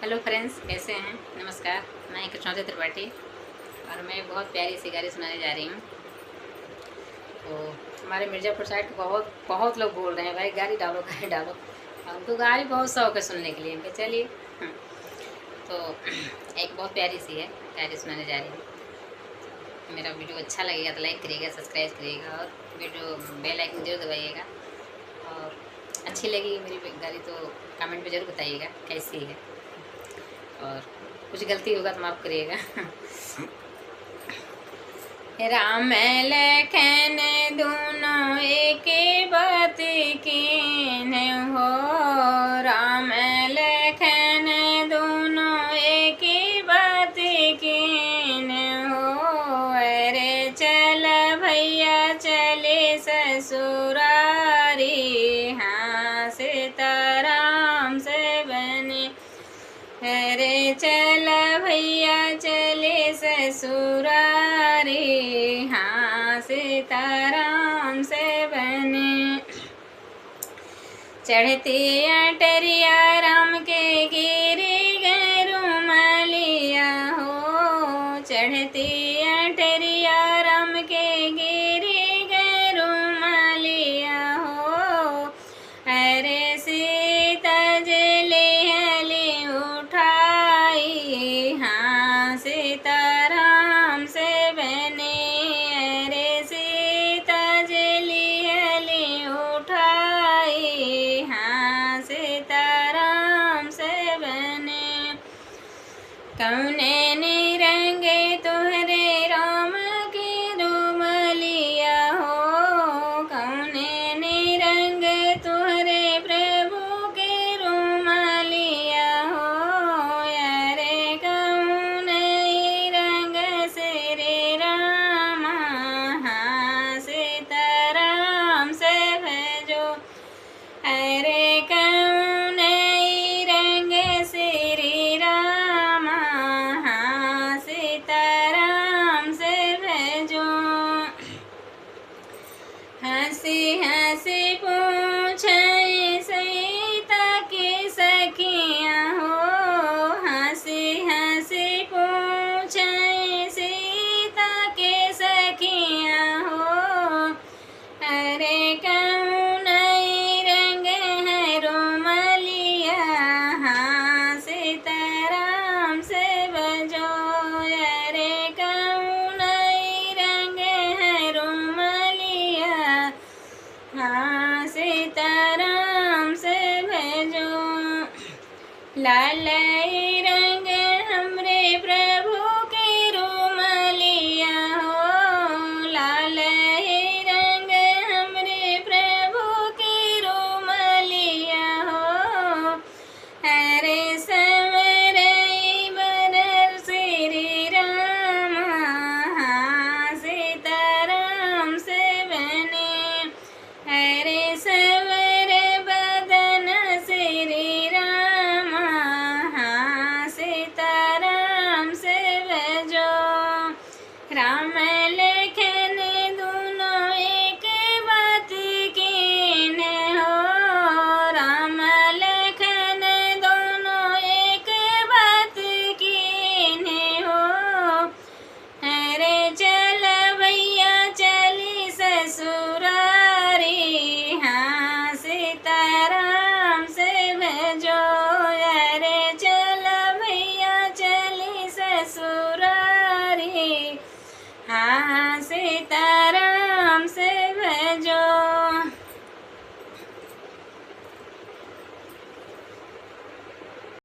Hello friends, कैसे हैं? नमस्कार। मैं कृष्णा त्रिपाठी और मैं बहुत प्यारी सी गारी सुनाने जा रही हूँ। तो हमारे मिर्ज़ापुर साइड बहुत बहुत लोग बोल रहे हैं, भाई गारी डालो। हमको गारी बहुत शौक है सुनने के लिए। मैं चलिए तो एक बहुत प्यारी सी है गारी सुनाने जा रही हूँ। मेरा वीडियो अच्छा लगेगा तो लाइक करिएगा, सब्सक्राइब करिएगा और वीडियो बेल आइकन जरूर दबाइएगा। और अच्छी लगी मेरी गारी तो कमेंट में ज़रूर बताइएगा कैसी है, और कुछ गलती होगा तो माफ़ करिएगा। राम लखन दोनों एक बात कीन हो, राम लखन दोनों एक बात कीन हो। अरे चल भैया चले ससुरारी, हाँ सीताराम से बने। अरे चल भैया चले ससुरारी, हाँ सीताराम से बने। चढ़ती अटरिया राम के गिरी गरुमलिया हो, चढ़ती अटरिया राम के गिरी गरुमलिया हो। अरे सीता जले हली उठाई, हाँ सीताराम से बने। अरे सीता जली हली उठाई, हाँ सीताराम से बने। कौने निरंगे तोहरे राम की रुमलिया हो, कौने निरंग तोहरे प्रभु के रुमलिया हो। अरे कौने रंग श्री राम, हाँ सीताराम से भजो। अरे कौने रंग श्री राम, हाँ सीताराम से भजो। हंसी हंसी पूछे सीता की सखियाँ हो, हंसी हंसी पूछे सीता के सखियाँ हो। अरे कौन रंग है रोमलिया, हाँ सीताराम से बजो। अरे कौन रंग है रोमलिया, हाँ सीताराम से भजो। लाल रंग हमरे प्रभु के रोमलिया हो, लाल रंग हमरे प्रभु के रोमलिया हो। अरे समरई बरर श्री राम, हाँ सीताराम से बने। अरे सवर बदन श्री राम, हाँ सीताराम से बजो। राम लखन दोनों एक बात कीन हो, राम लखन दोनों एक बात कीन हो। अरे चल भैया चली ससुरारी, हाँ सीताराम से भजो। अरे चल भैया चली ससुरारी, हाँ सीता